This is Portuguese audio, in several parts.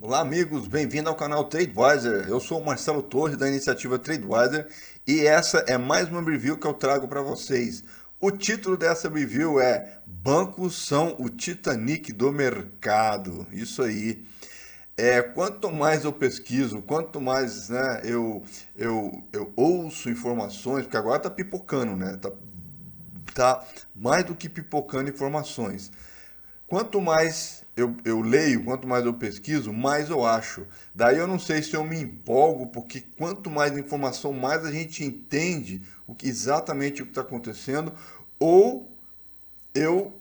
Olá, amigos, bem-vindo ao canal TradeWiser. Eu sou o Marcelo Torres da iniciativa TradeWiser e essa é mais uma review que eu trago para vocês. O título dessa review é Bancos são o Titanic do mercado. Isso aí. Quanto mais eu pesquiso, quanto mais eu ouço informações, porque agora tá pipocando, né? Tá mais do que pipocando informações. Quanto mais eu leio, quanto mais eu pesquiso, mais eu acho. Daí eu não sei se eu me empolgo, porque quanto mais informação, mais a gente entende exatamente o que está acontecendo, ou eu,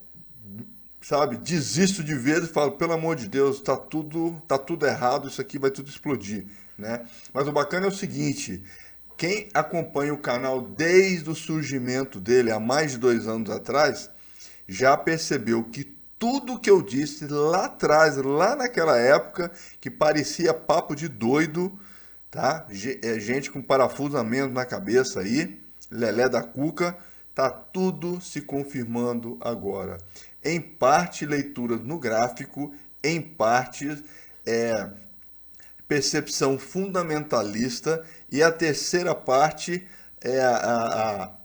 sabe, desisto de vez e falo, pelo amor de Deus, tá tudo errado, isso aqui vai tudo explodir, né? Mas o bacana é o seguinte, quem acompanha o canal desde o surgimento dele, há mais de 2 anos atrás, já percebeu que tudo que eu disse lá atrás, lá naquela época, que parecia papo de doido, tá? Gente com parafuso a menos na cabeça aí, lelé da cuca, tá tudo se confirmando agora. Em parte leituras no gráfico, em parte é, percepção fundamentalista e a terceira parte é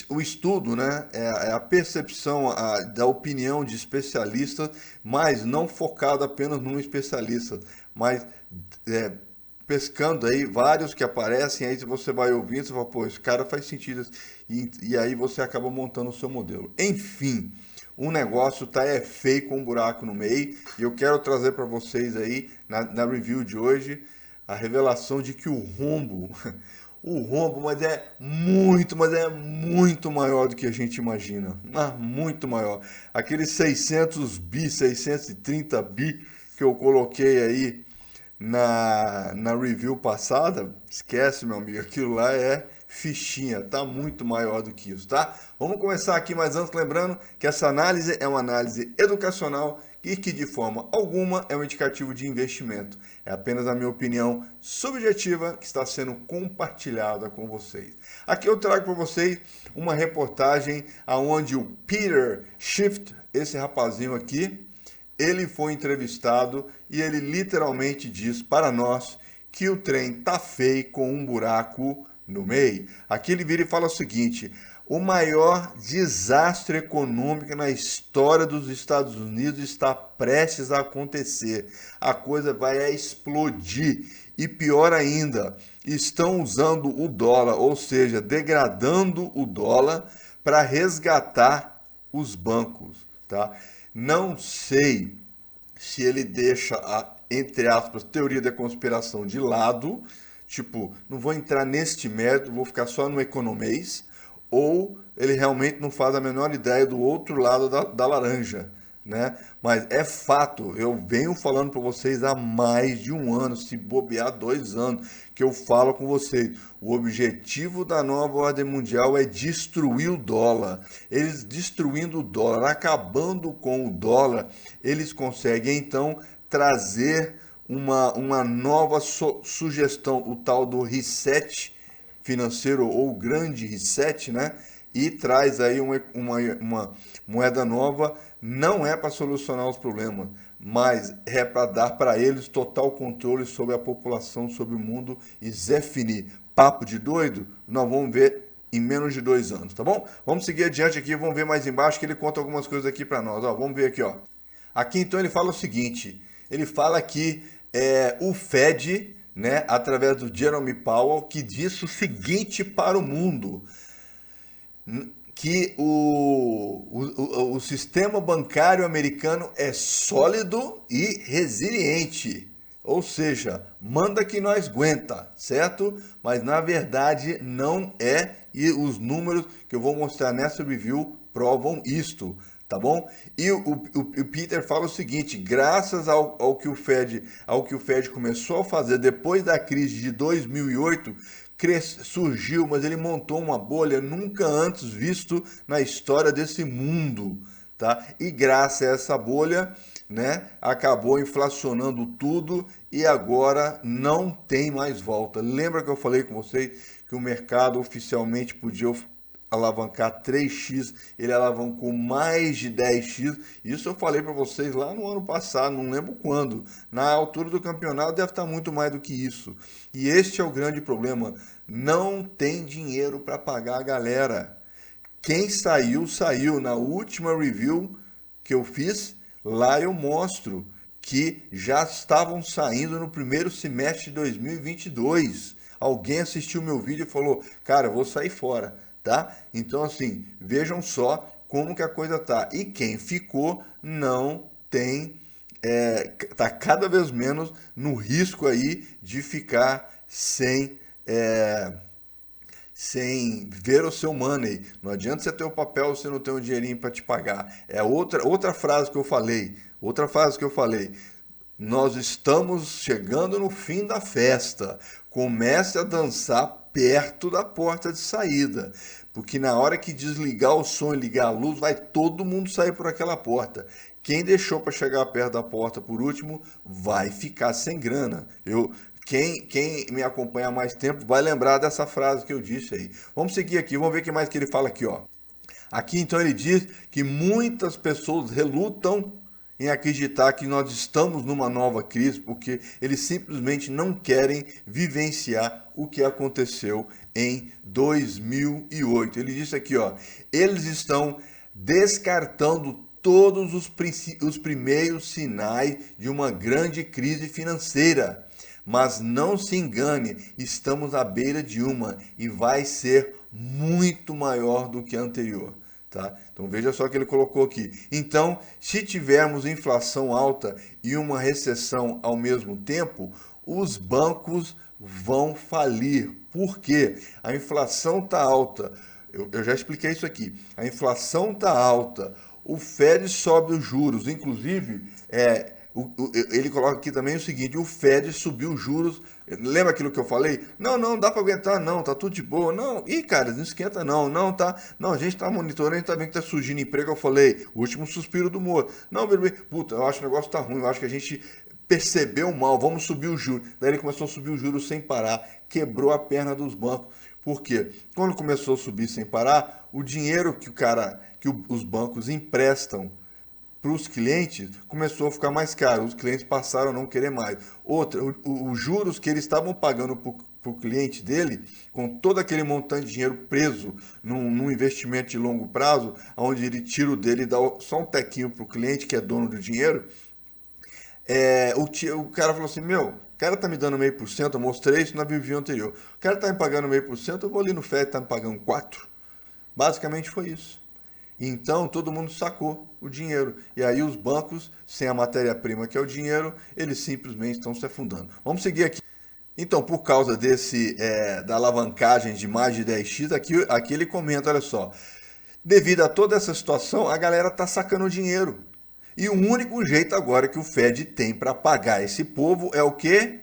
o estudo, né, é a percepção da opinião de especialistas, mas não focado apenas num especialista, mas é, pescando aí vários que aparecem, aí você vai ouvindo, você fala, pô, esse cara faz sentido, e aí você acaba montando o seu modelo. Enfim, o negócio tá feio com um buraco no meio, e eu quero trazer para vocês aí, na review de hoje, a revelação de que o rombo, o rombo, mas é muito maior do que a gente imagina. Muito maior. Aqueles 600 bi, 630 bi que eu coloquei aí na review passada, esquece, meu amigo, aquilo lá é fichinha, tá muito maior do que isso, tá? Vamos começar aqui, mas antes lembrando que essa análise é uma análise educacional e que de forma alguma é um indicativo de investimento. É apenas a minha opinião subjetiva que está sendo compartilhada com vocês. Aqui eu trago para vocês uma reportagem aonde o Peter Schiff, esse rapazinho aqui, ele foi entrevistado e ele literalmente diz para nós que o trem tá feio com um buraco no meio. Aqui ele vira e fala o seguinte: o maior desastre econômico na história dos Estados Unidos está prestes a acontecer. A coisa vai explodir. E pior ainda, estão usando o dólar, ou seja, degradando o dólar para resgatar os bancos, tá? Não sei se ele deixa a, entre aspas, teoria da conspiração de lado, tipo, não vou entrar neste mérito, vou ficar só no economês, ou ele realmente não faz a menor ideia do outro lado da laranja, né? Mas é fato, eu venho falando para vocês há mais de um ano, se bobear 2 anos, que eu falo com vocês. O objetivo da nova ordem mundial é destruir o dólar. Eles destruindo o dólar, acabando com o dólar, eles conseguem então trazer uma nova sugestão, o tal do reset financeiro ou grande reset, né? E traz aí uma moeda nova, não é para solucionar os problemas, mas é para dar para eles total controle sobre a população, sobre o mundo e Zé Fini. Papo de doido? Nós vamos ver em menos de 2 anos, tá bom? Vamos seguir adiante aqui, vamos ver mais embaixo que ele conta algumas coisas aqui para nós. Ó, vamos ver aqui, ó. Aqui então ele fala o seguinte: ele fala que o Fed, né, através do Jerome Powell, que disse o seguinte para o mundo: que o sistema bancário americano é sólido e resiliente. Ou seja, manda que nós aguenta, certo? Mas na verdade não é, e os números que eu vou mostrar nessa review provam isto, tá bom? E o Peter fala o seguinte: graças ao que o Fed começou a fazer depois da crise de 2008, surgiu, mas ele montou uma bolha nunca antes visto na história desse mundo, tá? E graças a essa bolha, né, acabou inflacionando tudo e agora não tem mais volta. Lembra que eu falei com vocês que o mercado oficialmente podia alavancar 3x, ele alavancou mais de 10x. Isso eu falei para vocês lá no ano passado, não lembro quando. Na altura do campeonato deve estar muito mais do que isso. E este é o grande problema. Não tem dinheiro para pagar a galera. Quem saiu, saiu. Na última review que eu fiz, lá eu mostro que já estavam saindo no primeiro semestre de 2022. Alguém assistiu meu vídeo e falou, cara, eu vou sair fora. Tá? Então, assim, vejam só como que a coisa tá. E quem ficou não tem, tá cada vez menos no risco aí de ficar sem ver o seu money. Não adianta você ter o papel se não tem um dinheirinho para te pagar. É outra frase que eu falei. Outra frase que eu falei. Nós estamos chegando no fim da festa. Comece a dançar perto da porta de saída, porque na hora que desligar o som e ligar a luz, vai todo mundo sair por aquela porta. Quem deixou para chegar perto da porta por último, vai ficar sem grana. Quem me acompanha há mais tempo vai lembrar dessa frase que eu disse aí. Vamos seguir aqui, vamos ver o que mais que ele fala aqui, ó. Aqui então ele diz que muitas pessoas relutam em acreditar que nós estamos numa nova crise, porque eles simplesmente não querem vivenciar o que aconteceu em 2008. Ele disse aqui, ó, eles estão descartando todos os primeiros sinais de uma grande crise financeira. Mas não se engane, estamos à beira de uma e vai ser muito maior do que a anterior. Tá? Então veja só que ele colocou aqui. Então, se tivermos inflação alta e uma recessão ao mesmo tempo, os bancos vão falir. Por quê? A inflação está alta. Eu já expliquei isso aqui. A inflação está alta. O Fed sobe os juros. Inclusive, ele coloca aqui também o seguinte, o Fed subiu os juros, lembra aquilo que eu falei? Não dá para aguentar não, tá tudo de boa, não, cara, não esquenta não, tá, não, a gente tá monitorando, a gente tá vendo que tá surgindo emprego, eu falei, o último suspiro do Moro, não, bebê, puta, eu acho que o negócio tá ruim, eu acho que a gente percebeu mal, vamos subir os juros, daí ele começou a subir os juros sem parar, quebrou a perna dos bancos. Por quê? Quando começou a subir sem parar, o dinheiro que os bancos emprestam para os clientes começou a ficar mais caro, os clientes passaram a não querer mais. Outra, os juros que eles estavam pagando para o cliente dele, com todo aquele montante de dinheiro preso num investimento de longo prazo, onde ele tira o dele e dá só um tequinho para o cliente, que é dono do dinheiro, o cara falou assim, o cara tá me dando 0,5%, eu mostrei isso na review anterior, o cara tá me pagando 0,5%, eu vou ali no FED, tá me pagando 4%. Basicamente foi isso. Então todo mundo sacou o dinheiro. E aí os bancos, sem a matéria-prima que é o dinheiro, eles simplesmente estão se afundando. Vamos seguir aqui. Então, por causa da alavancagem de mais de 10x, aqui ele comenta, olha só. Devido a toda essa situação, a galera está sacando o dinheiro. E o único jeito agora que o Fed tem para pagar esse povo é o quê?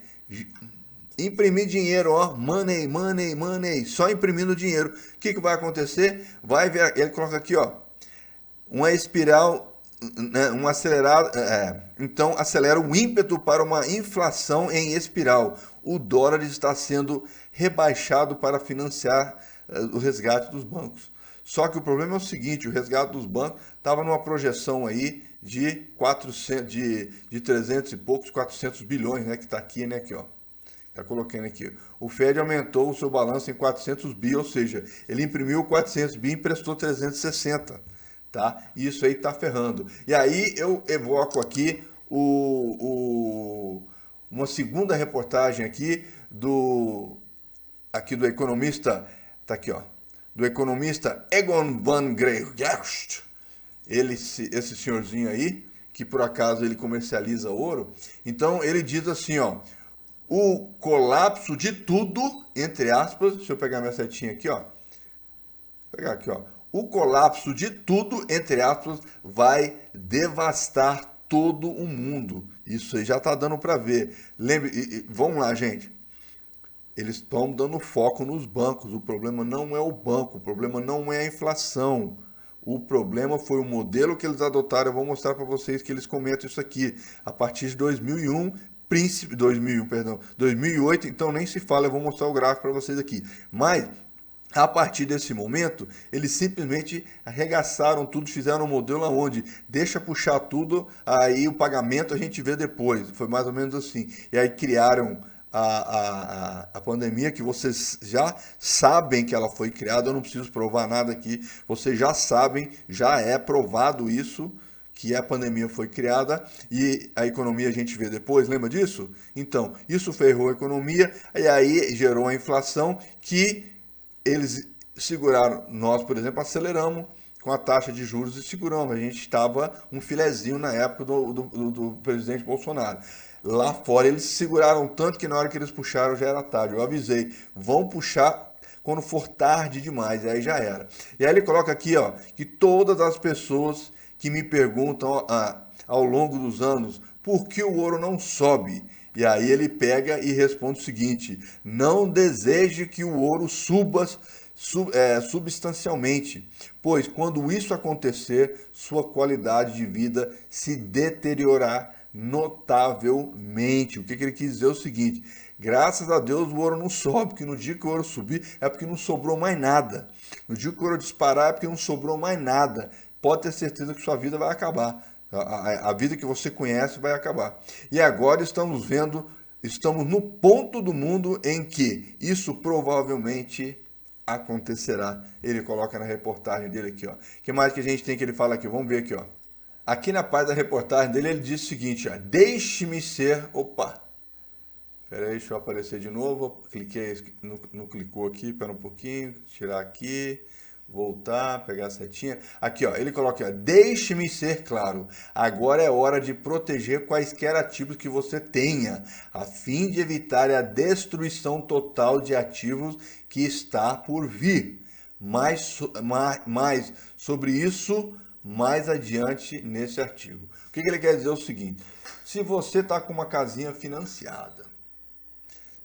Imprimir dinheiro, ó, money, só imprimindo dinheiro. O que vai acontecer? Vai ver, ele coloca aqui, ó, uma espiral, né, um acelerado, então acelera o ímpeto para uma inflação em espiral. O dólar está sendo rebaixado para financiar o resgate dos bancos. Só que o problema é o seguinte, o resgate dos bancos estava numa projeção aí de 300 e poucos, 400 bilhões, né, que está aqui, né, aqui, ó. Tá colocando aqui. O Fed aumentou o seu balanço em 400 bi, ou seja, ele imprimiu 400 bi e emprestou 360. Tá? Isso aí tá ferrando. E aí eu evoco aqui uma segunda reportagem aqui do economista, tá aqui, ó, do economista Egon van Greyerst. Esse senhorzinho aí, que por acaso ele comercializa ouro. Então ele diz assim, ó, o colapso de tudo, entre aspas, deixa eu pegar minha setinha aqui, ó. Vou pegar aqui, ó. O colapso de tudo, entre aspas, vai devastar todo o mundo. Isso aí já está dando para ver. Lembre, vamos lá, gente. Eles estão dando foco nos bancos. O problema não é o banco, o problema não é a inflação. O problema foi o modelo que eles adotaram. Eu vou mostrar para vocês que eles comentam isso aqui. A partir de 2008, então nem se fala, eu vou mostrar o gráfico para vocês aqui. Mas A partir desse momento, eles simplesmente arregaçaram tudo, fizeram um modelo onde deixa puxar tudo, aí o pagamento a gente vê depois. Foi mais ou menos assim. E aí criaram a pandemia, que vocês já sabem que ela foi criada, eu não preciso provar nada aqui, vocês já sabem, já é provado isso, que a pandemia foi criada e a economia a gente vê depois, lembra disso? Então, isso ferrou a economia e aí gerou a inflação que eles seguraram, nós, por exemplo, aceleramos com a taxa de juros e seguramos. A gente estava um filezinho na época do presidente Bolsonaro. Lá fora eles seguraram tanto que na hora que eles puxaram já era tarde. Eu avisei, vão puxar quando for tarde demais, aí já era. E aí ele coloca aqui, ó, que todas as pessoas que me perguntam ao longo dos anos por que o ouro não sobe. E aí ele pega e responde o seguinte: não deseje que o ouro suba substancialmente, pois quando isso acontecer, sua qualidade de vida se deteriorará notavelmente. O que ele quis dizer é o seguinte: graças a Deus o ouro não sobe, porque no dia que o ouro subir é porque não sobrou mais nada. No dia que o ouro disparar é porque não sobrou mais nada. Pode ter certeza que sua vida vai acabar. A vida que você conhece vai acabar. E agora estamos vendo, estamos no ponto do mundo em que isso provavelmente acontecerá. Ele coloca na reportagem dele aqui, ó. O que mais que a gente tem que ele fala aqui? Vamos ver aqui, ó. Aqui na parte da reportagem dele, ele diz o seguinte, ó. Deixe-me ser... Opa! Espera aí, deixa eu aparecer de novo. Cliquei, não clicou aqui, espera um pouquinho. Tirar aqui... Voltar, pegar a setinha. Aqui, ó, ele coloca, ó, deixe-me ser claro. Agora é hora de proteger quaisquer ativos que você tenha, a fim de evitar a destruição total de ativos que está por vir. Mais sobre isso mais adiante nesse artigo. O que ele quer dizer é o seguinte: se você está com uma casinha financiada,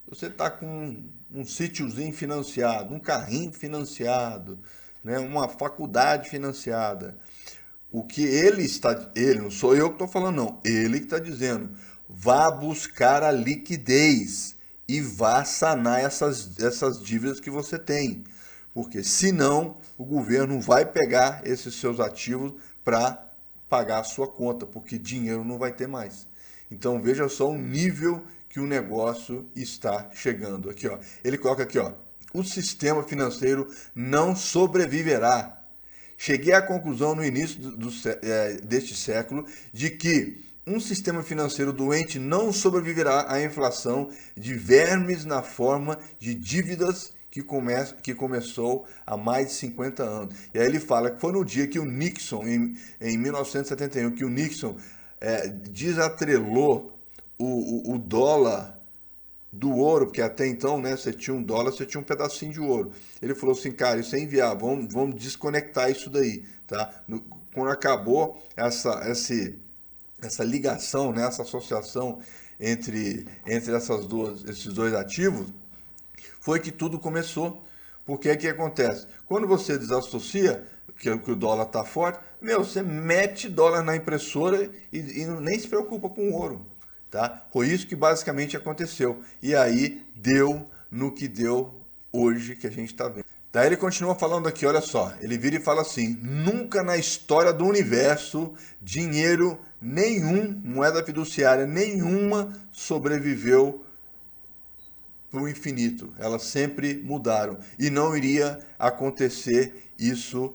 você está com um sítiozinho financiado, um carrinho financiado, né, uma faculdade financiada. O que ele está, ele, não sou eu que estou falando, não, ele que está dizendo, vá buscar a liquidez e vá sanar essas dívidas que você tem. Porque senão o governo vai pegar esses seus ativos para pagar a sua conta, porque dinheiro não vai ter mais. Então veja só o nível que o negócio está chegando. Aqui, ó, ele coloca aqui, ó, o sistema financeiro não sobreviverá. Cheguei à conclusão no início deste século de que um sistema financeiro doente não sobreviverá à inflação de vermes na forma de dívidas que começou há mais de 50 anos. E aí ele fala que foi no dia que o Nixon, em 1971, que o Nixon desatrelou o dólar do ouro, porque até então, né, você tinha um dólar, você tinha um pedacinho de ouro. Ele falou assim, cara, isso é inviável, vamos desconectar isso daí, tá? Quando acabou essa ligação, né, essa associação entre esses dois ativos, foi que tudo começou. Porque é que acontece? Quando você desassocia, que o dólar está forte, você mete dólar na impressora e nem se preocupa com o ouro. Tá? Foi isso que basicamente aconteceu. E aí deu no que deu hoje que a gente está vendo. Daí ele continua falando aqui, olha só, ele vira e fala assim: nunca na história do universo, dinheiro nenhum, moeda fiduciária nenhuma sobreviveu para o infinito. Elas sempre mudaram. E não iria acontecer isso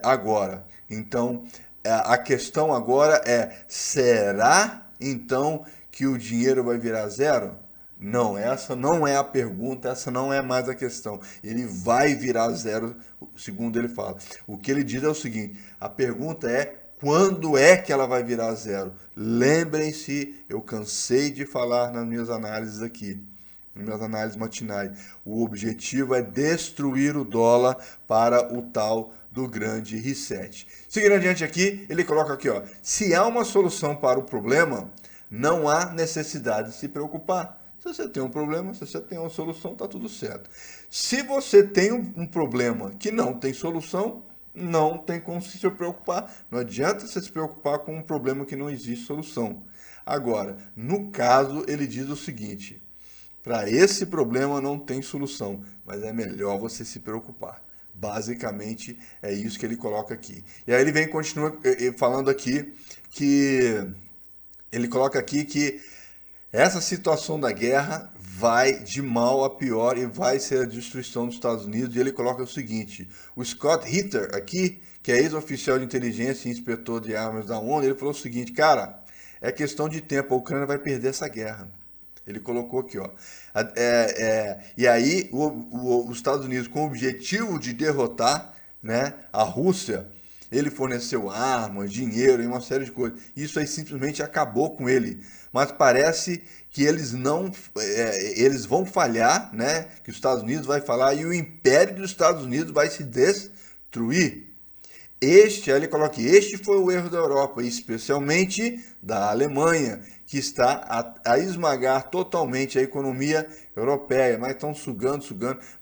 agora. Então, a questão agora é: será então que o dinheiro vai virar zero? Não, essa não é a pergunta, essa não é mais a questão. Ele vai virar zero, segundo ele fala. O que ele diz é o seguinte: a pergunta é: quando é que ela vai virar zero? Lembrem-se, eu cansei de falar nas minhas análises aqui, nas minhas análises matinais. O objetivo é destruir o dólar para o tal do grande reset. Seguindo adiante aqui, ele coloca aqui, ó: se há uma solução para o problema, não há necessidade de se preocupar. Se você tem um problema, se você tem uma solução, está tudo certo. Se você tem um problema que não tem solução, não tem como se preocupar. Não adianta você se preocupar com um problema que não existe solução. Agora, no caso, ele diz o seguinte: Para esse problema não tem solução, mas é melhor você se preocupar. Basicamente é isso que ele coloca aqui. E aí ele vem continua falando aqui que ele coloca aqui que essa situação da guerra vai de mal a pior e vai ser a destruição dos Estados Unidos. E ele coloca o seguinte: o Scott Ritter aqui, que é ex-oficial de inteligência e inspetor de armas da ONU, ele falou o seguinte: cara, é questão de tempo, a Ucrânia vai perder essa guerra. Ele colocou aqui, ó. E aí os Estados Unidos, com o objetivo de derrotar, né, a Rússia, ele forneceu armas, dinheiro e uma série de coisas. Isso aí simplesmente acabou com ele. Mas parece que eles vão falhar, né? Que os Estados Unidos vai falar e o império dos Estados Unidos vai se destruir. Aí ele coloca que este foi o erro da Europa, especialmente da Alemanha, que está a esmagar totalmente a economia europeia, mas estão sugando.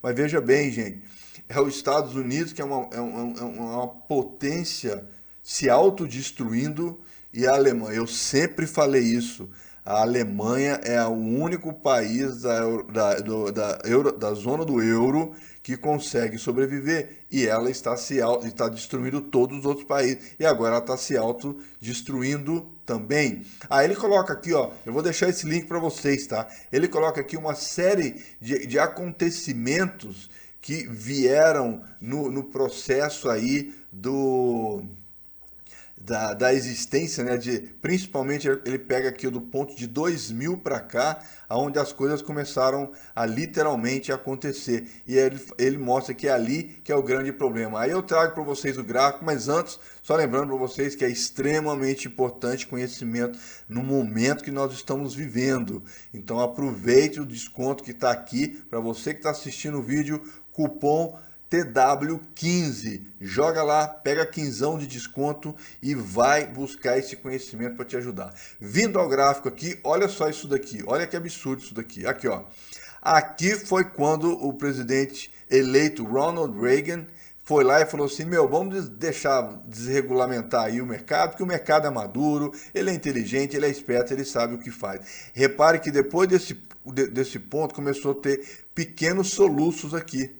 Mas veja bem, gente, é os Estados Unidos que é uma potência se autodestruindo e a Alemanha. Eu sempre falei isso. A Alemanha é o único país da zona do euro que consegue sobreviver e ela está destruindo todos os outros países e agora ela está se autodestruindo também. Aí ele coloca aqui, ó, eu vou deixar esse link para vocês, tá? Ele coloca aqui uma série de acontecimentos que vieram no processo aí da existência, né, principalmente ele pega aqui do ponto de 2000 para cá, onde as coisas começaram a literalmente acontecer. E ele mostra que é ali que é o grande problema. Aí eu trago para vocês o gráfico, mas antes, só lembrando para vocês que é extremamente importante conhecimento no momento que nós estamos vivendo. Então aproveite o desconto que está aqui, para você que está assistindo o vídeo, cupom TW15, joga lá, pega 15 de desconto e vai buscar esse conhecimento para te ajudar. Vindo ao gráfico aqui, olha só isso daqui, olha que absurdo isso daqui. Aqui, ó. Aqui foi quando o presidente eleito Ronald Reagan foi lá e falou assim: meu, vamos deixar desregulamentar aí o mercado, porque o mercado é maduro, ele é inteligente, ele é esperto, ele sabe o que faz. Repare que depois desse ponto começou a ter pequenos soluços aqui.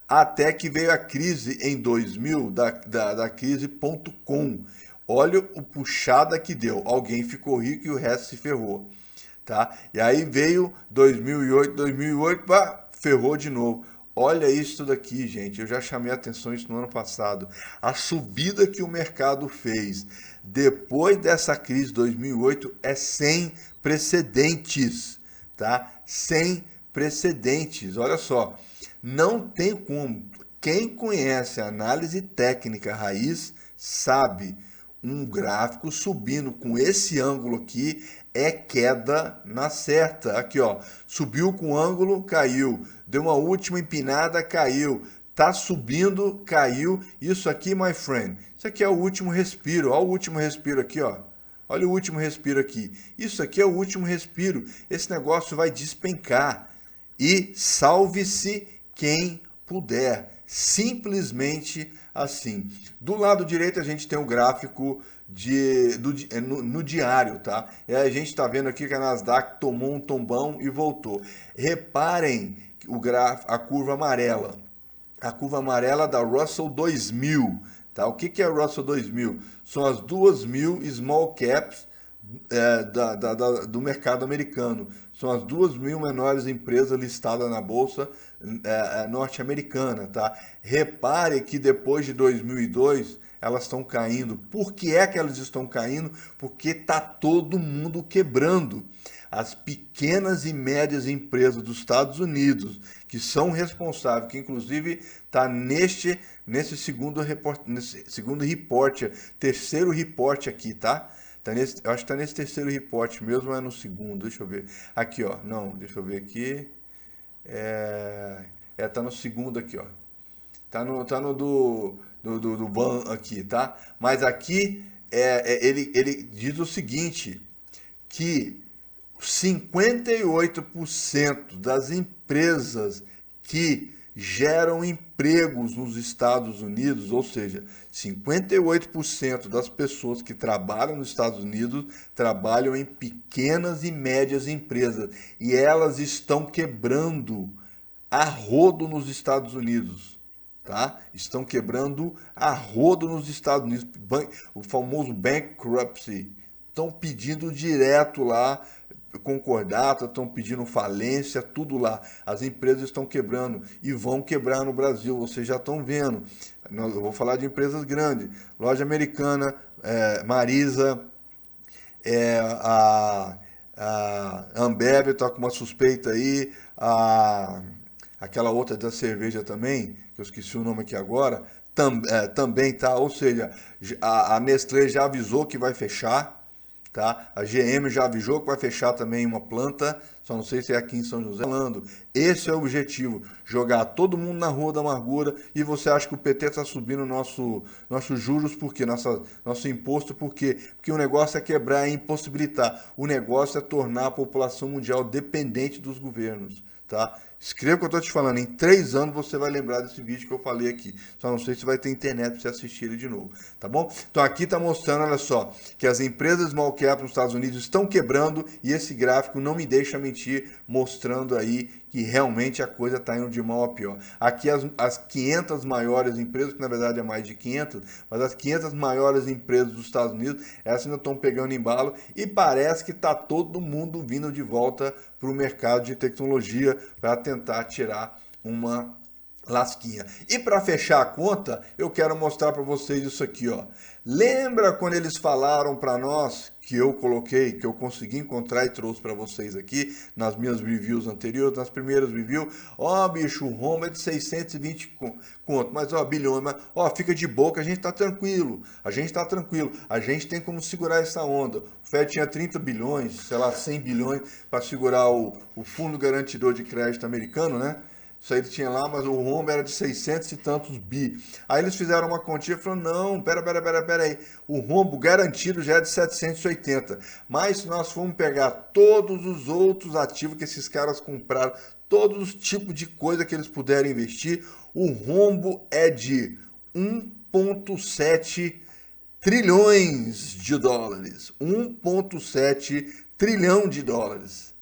Até que veio a crise em 2000, da crise.com. Olha o puxada que deu. Alguém ficou rico e o resto se ferrou. Tá? E aí veio 2008, pá, ferrou de novo. Olha isso daqui, gente. Eu já chamei a atenção isso no ano passado. A subida que o mercado fez depois dessa crise de 2008 é sem precedentes. Tá? Sem precedentes. Olha só. Não tem como. Quem conhece a análise técnica raiz sabe, um gráfico subindo com esse ângulo aqui é queda na certa. Aqui, ó, subiu com ângulo, caiu. Deu uma última empinada, caiu. Tá subindo, caiu. Isso aqui, my friend, isso aqui é o último respiro. Olha o último respiro aqui, ó. Olha o último respiro aqui. Isso aqui é o último respiro. Esse negócio vai despencar. E salve-se quem puder, simplesmente assim. Do lado direito a gente tem o gráfico no diário, tá? E a gente está vendo aqui que a Nasdaq tomou um tombão e voltou. Reparem a curva amarela. A curva amarela da Russell 2000, tá? O que é a Russell 2000? São as 2.000 small caps do mercado americano. São as 2.000 menores empresas listadas na bolsa norte-americana, tá? Repare que depois de 2002 elas estão caindo. Por que é que elas estão caindo? Porque tá todo mundo quebrando. As pequenas e médias empresas dos Estados Unidos, que são responsáveis, que inclusive está nesse segundo report, terceiro report aqui, tá? Eu acho que tá nesse terceiro report mesmo, ou é no segundo, deixa eu ver. Aqui, ó, não, deixa eu ver aqui. Tá no segundo aqui, ó. Tá no do ban aqui, tá? Mas aqui ele diz o seguinte, que 58% das empresas que geram empregos nos Estados Unidos, ou seja, 58% das pessoas que trabalham nos Estados Unidos trabalham em pequenas e médias empresas e elas estão quebrando a rodo nos Estados Unidos. Tá? Estão quebrando a rodo nos Estados Unidos, o famoso bankruptcy. Estão pedindo direto lá concordata, estão pedindo falência, tudo lá. As empresas estão quebrando e vão quebrar no Brasil, vocês já estão vendo. Eu vou falar de empresas grandes. Loja Americana, Marisa, a Ambev está com uma suspeita aí, aquela outra da cerveja também, que eu esqueci o nome aqui agora, também tá, ou seja, a Nestlé já avisou que vai fechar, tá? A GM já avisou que vai fechar também uma planta, só não sei se é aqui em São José. Esse é o objetivo, jogar todo mundo na rua da amargura. E você acha que o PT está subindo nossos juros por quê? Nosso imposto por quê? Porque o negócio é quebrar e impossibilitar. O negócio é tornar a população mundial dependente dos governos, tá? Escreva o que eu estou te falando. Em 3 anos você vai lembrar desse vídeo que eu falei aqui. Só não sei se vai ter internet para você assistir ele de novo. Tá bom? Então aqui está mostrando, olha só, que as empresas small cap nos Estados Unidos estão quebrando e esse gráfico não me deixa mentir, mostrando aí que realmente a coisa está indo de mal a pior. Aqui as 500 maiores empresas, que na verdade é mais de 500, mas as 500 maiores empresas dos Estados Unidos, essas ainda estão pegando embalo e parece que está todo mundo vindo de volta para o mercado de tecnologia para tentar tirar uma lasquinha. E para fechar a conta, eu quero mostrar para vocês isso aqui, ó. Lembra quando eles falaram para nós, que eu coloquei, que eu consegui encontrar e trouxe para vocês aqui nas minhas reviews anteriores, nas primeiras reviews, ó, bicho, o rombo é de 620 conto, mas ó, bilhões, mas ó, fica de boa que a gente tá tranquilo, a gente tem como segurar essa onda. O Fed tinha 30 bilhões, sei lá, 100 bilhões para segurar o Fundo Garantidor de Crédito americano, né? Isso aí tinha lá, mas o rombo era de 600 e tantos bi. Aí eles fizeram uma continha e falaram, não, pera aí, o rombo garantido já é de 780. Mas se nós formos pegar todos os outros ativos que esses caras compraram, todos os tipos de coisa que eles puderem investir, o rombo é de 1,7 trilhões de dólares. 1,7 trilhão de dólares.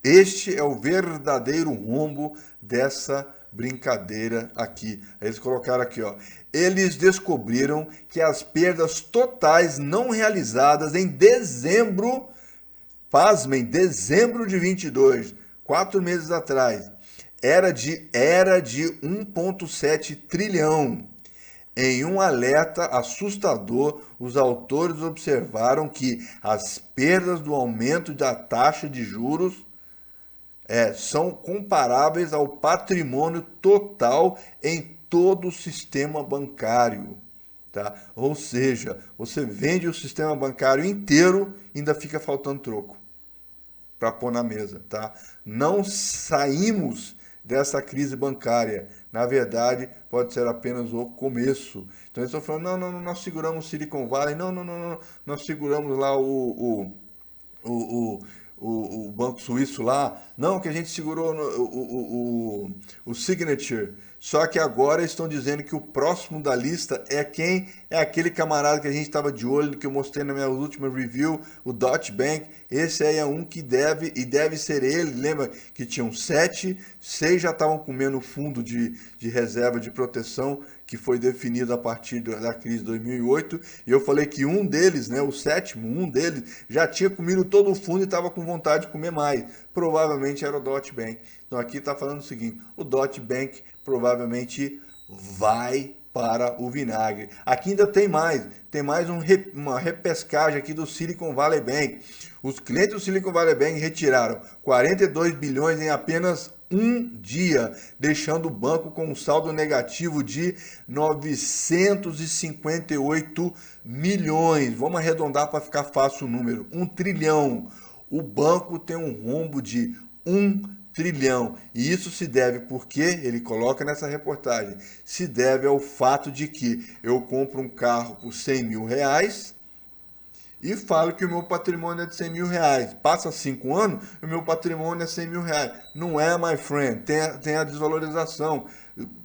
Este é o verdadeiro rombo dessa brincadeira aqui. Eles colocaram aqui, ó. Eles descobriram que as perdas totais não realizadas em dezembro, pasmem, dezembro de 22, 4 meses atrás, era de 1,7 trilhão. Em um alerta assustador, os autores observaram que as perdas do aumento da taxa de juros são comparáveis ao patrimônio total em todo o sistema bancário. Tá? Ou seja, você vende o sistema bancário inteiro e ainda fica faltando troco para pôr na mesa. Tá? Não saímos dessa crise bancária. Na verdade, pode ser apenas o começo. Então eles estão falando, não, nós seguramos o Silicon Valley, não, nós seguramos lá o Banco Suíço lá, não, que a gente segurou o Signature, só que agora estão dizendo que o próximo da lista é quem? É aquele camarada que a gente estava de olho, que eu mostrei na minha última review, o Deutsche Bank. Esse aí é um que deve ser ele. Lembra que tinham 7, 6 já estavam comendo fundo de reserva de proteção, que foi definido a partir da crise de 2008, e eu falei que um deles, né, o sétimo, um deles, já tinha comido todo o fundo e estava com vontade de comer mais. Provavelmente era o Deutsche Bank. Então aqui está falando o seguinte, o Deutsche Bank provavelmente vai para o vinagre. Aqui ainda tem mais uma repescagem aqui do Silicon Valley Bank. Os clientes do Silicon Valley Bank retiraram 42 bilhões em apenas um dia, deixando o banco com um saldo negativo de 958 milhões. Vamos arredondar para ficar fácil o número. 1 trilhão. O banco tem um rombo de 1 trilhão. E isso se deve, porque ele coloca nessa reportagem, se deve ao fato de que eu compro um carro por 100 mil reais e falo que o meu patrimônio é de 100 mil reais. Passa 5 anos, o meu patrimônio é 100 mil reais. Não é, my friend, tem a desvalorização.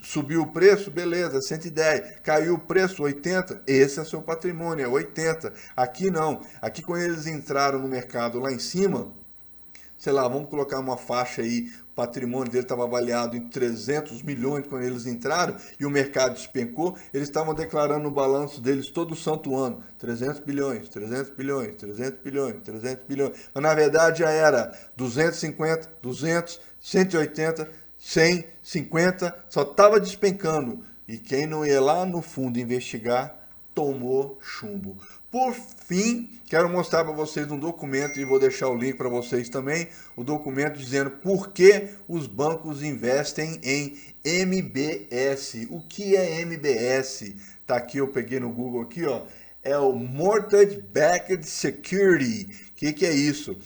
Subiu o preço, beleza, 110. Caiu o preço, 80. Esse é seu patrimônio, é 80. Aqui não. Aqui quando eles entraram no mercado lá em cima, sei lá, vamos colocar uma faixa aí, o patrimônio dele estava avaliado em 300 milhões quando eles entraram e o mercado despencou, eles estavam declarando no balanço deles todo santo ano, 300 bilhões, 300 bilhões, 300 bilhões, 300 bilhões, mas na verdade já era 250, 200, 180, 100, 50, só estava despencando. E quem não ia lá no fundo investigar, tomou chumbo. Por fim, quero mostrar para vocês um documento e vou deixar o link para vocês também, o documento dizendo por que os bancos investem em MBS. O que é MBS? Tá aqui, eu peguei no Google aqui, ó. É o Mortgage Backed Security. O que é isso?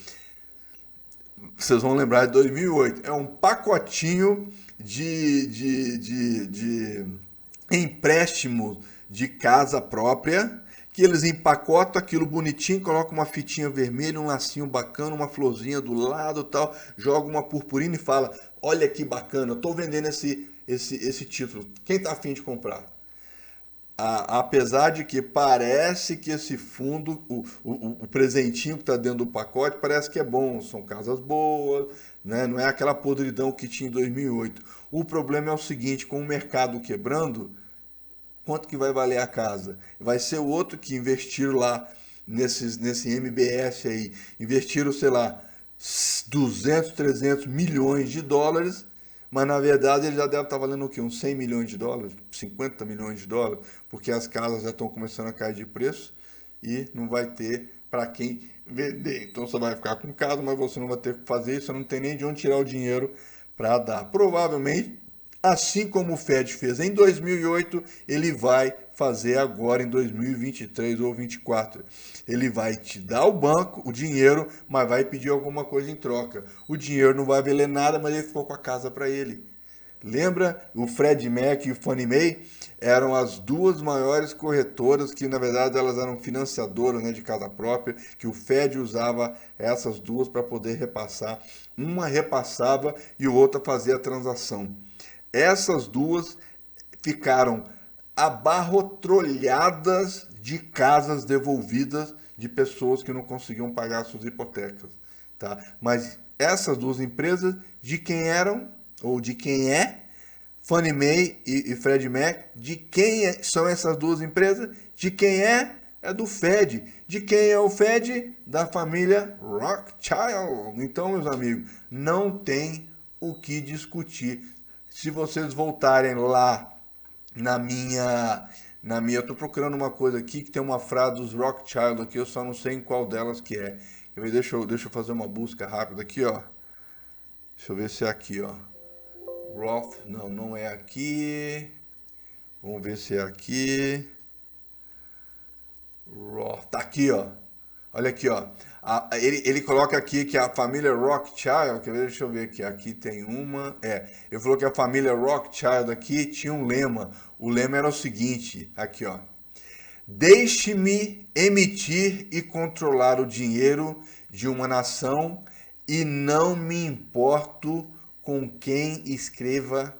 Vocês vão lembrar de 2008. É um pacotinho de empréstimo de casa própria, que eles empacotam aquilo bonitinho, colocam uma fitinha vermelha, um lacinho bacana, uma florzinha do lado e tal, joga uma purpurina e fala, olha que bacana, eu tô vendendo esse título, quem tá afim de comprar? Apesar de que parece que esse fundo, o presentinho que está dentro do pacote, parece que é bom, são casas boas, né? Não é aquela podridão que tinha em 2008. O problema é o seguinte, com o mercado quebrando, quanto que vai valer a casa? Vai ser o outro que investiram lá nesse MBS aí, investiram, sei lá, 200, 300 milhões de dólares, mas na verdade ele já deve estar valendo o quê? Uns 100 milhões de dólares, 50 milhões de dólares, porque as casas já estão começando a cair de preço e não vai ter para quem vender. Então você vai ficar com casa, mas você não vai ter que fazer isso, você não tem nem de onde tirar o dinheiro para dar. Provavelmente, assim como o Fed fez em 2008, ele vai fazer agora em 2023 ou 2024. Ele vai te dar o banco, o dinheiro, mas vai pedir alguma coisa em troca. O dinheiro não vai valer nada, mas ele ficou com a casa para ele. Lembra? O Freddie Mac e o Fannie Mae eram as duas maiores corretoras que, na verdade, elas eram financiadoras, né, de casa própria, que o Fed usava essas duas para poder repassar. Uma repassava e o outra fazia a transação. Essas duas ficaram abarrotrolhadas de casas devolvidas de pessoas que não conseguiam pagar suas hipotecas, tá? Mas essas duas empresas, de quem eram, ou de quem é, Fannie Mae e Freddie Mac, de quem são essas duas empresas? De quem é? É do Fed. De quem é o Fed? Da família Rothschild. Então, meus amigos, não tem o que discutir. Se vocês voltarem lá eu tô procurando uma coisa aqui que tem uma frase dos Rothschild aqui, eu só não sei em qual delas que é. Deixa eu fazer uma busca rápida aqui, ó. Deixa eu ver se é aqui, ó. Roth, não é aqui. Vamos ver se é aqui. Roth, tá aqui, ó. Olha aqui, ó. Ele coloca aqui que a família Rothschild, deixa eu ver aqui, aqui tem uma, ele falou que a família Rothschild aqui tinha um lema, o lema era o seguinte, aqui ó, deixe-me emitir e controlar o dinheiro de uma nação e não me importo com quem escreve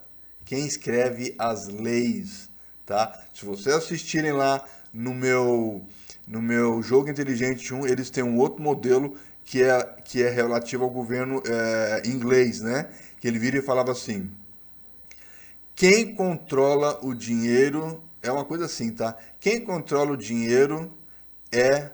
as leis, tá? Se vocês assistirem lá no meu Jogo Inteligente 1, eles têm um outro modelo que é relativo ao governo inglês, né? Que ele vira e falava assim, quem controla o dinheiro, é uma coisa assim, tá? Quem controla o dinheiro é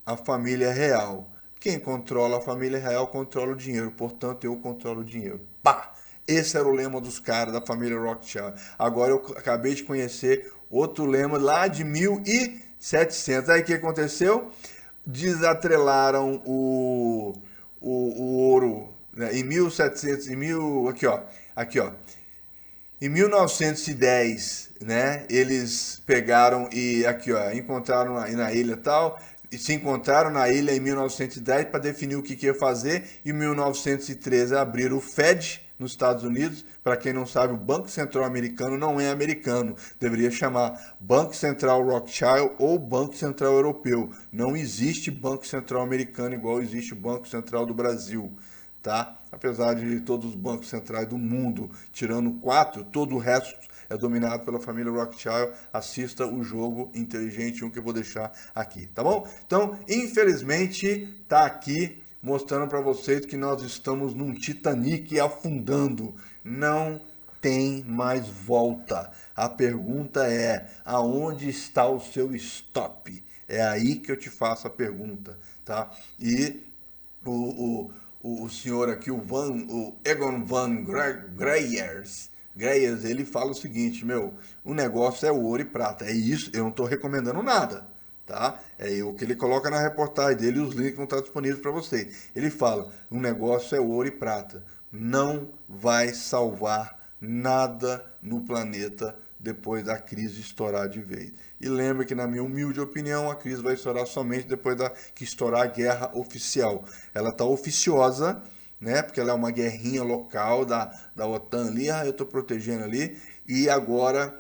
a família real. Quem controla a família real controla o dinheiro, portanto eu controlo o dinheiro. Pá! Esse era o lema dos caras da família Rothschild. Agora eu acabei de conhecer outro lema lá de 1700. Aí o que aconteceu? Desatrelaram o ouro, né? Em 1700, aqui ó. Em 1910, né? Eles pegaram e aqui ó, encontraram na ilha tal, e se encontraram na ilha em 1910 para definir o que ia fazer. Em 1913 abriram o Fed, nos Estados Unidos. Para quem não sabe, o Banco Central americano não é americano. Deveria chamar Banco Central Rothschild ou Banco Central Europeu. Não existe Banco Central americano igual existe o Banco Central do Brasil, tá? Apesar de todos os bancos centrais do mundo, tirando 4, todo o resto é dominado pela família Rothschild. Assista o jogo inteligente, um que eu vou deixar aqui, tá bom? Então, infelizmente, tá aqui mostrando para vocês que nós estamos num Titanic afundando. Não tem mais volta. A pergunta é: aonde está o seu stop? É aí que eu te faço a pergunta, tá? E o senhor aqui, o Egon Van Greyers, ele fala o seguinte: meu, o negócio é ouro e prata. É isso, eu não estou recomendando nada, tá? É o que ele coloca na reportagem dele, os links vão estar disponíveis para vocês. Ele fala: o negócio é ouro e prata. Não vai salvar nada no planeta depois da crise estourar de vez. E lembra que, na minha humilde opinião, a crise vai estourar somente depois que estourar a guerra oficial. Ela está oficiosa, né? Porque ela é uma guerrinha local da OTAN ali, eu estou protegendo ali, e agora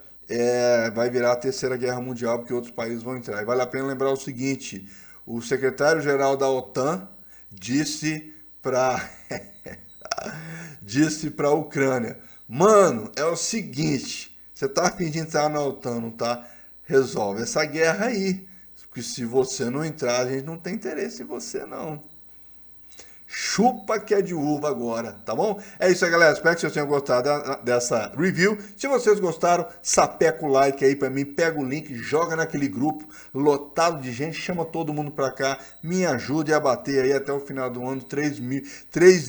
vai virar a terceira guerra mundial, porque outros países vão entrar. E vale a pena lembrar o seguinte: o secretário-geral da OTAN disse para a Ucrânia: mano, é o seguinte, você tá a fim de entrar na OTAN, não tá? Resolve essa guerra aí, porque se você não entrar, a gente não tem interesse em você, não. Chupa que é de uva agora, tá bom? É isso aí, galera. Espero que vocês tenham gostado dessa review. Se vocês gostaram, sapeca o like aí pra mim, pega o link, joga naquele grupo lotado de gente, chama todo mundo pra cá, me ajude a bater aí até o final do ano 3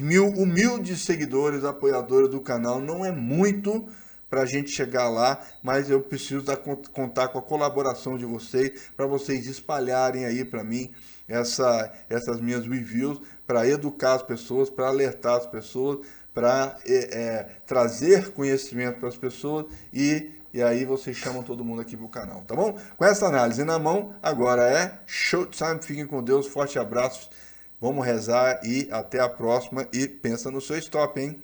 mil humildes seguidores, apoiadores do canal. Não é muito pra gente chegar lá, mas eu preciso contar com a colaboração de vocês, para vocês espalharem aí pra mim essas minhas reviews, para educar as pessoas, para alertar as pessoas, para trazer conhecimento para as pessoas e aí vocês chamam todo mundo aqui pro canal, tá bom? Com essa análise na mão, agora é showtime. Fiquem com Deus, forte abraço, vamos rezar e até a próxima. E pensa no seu stop, hein?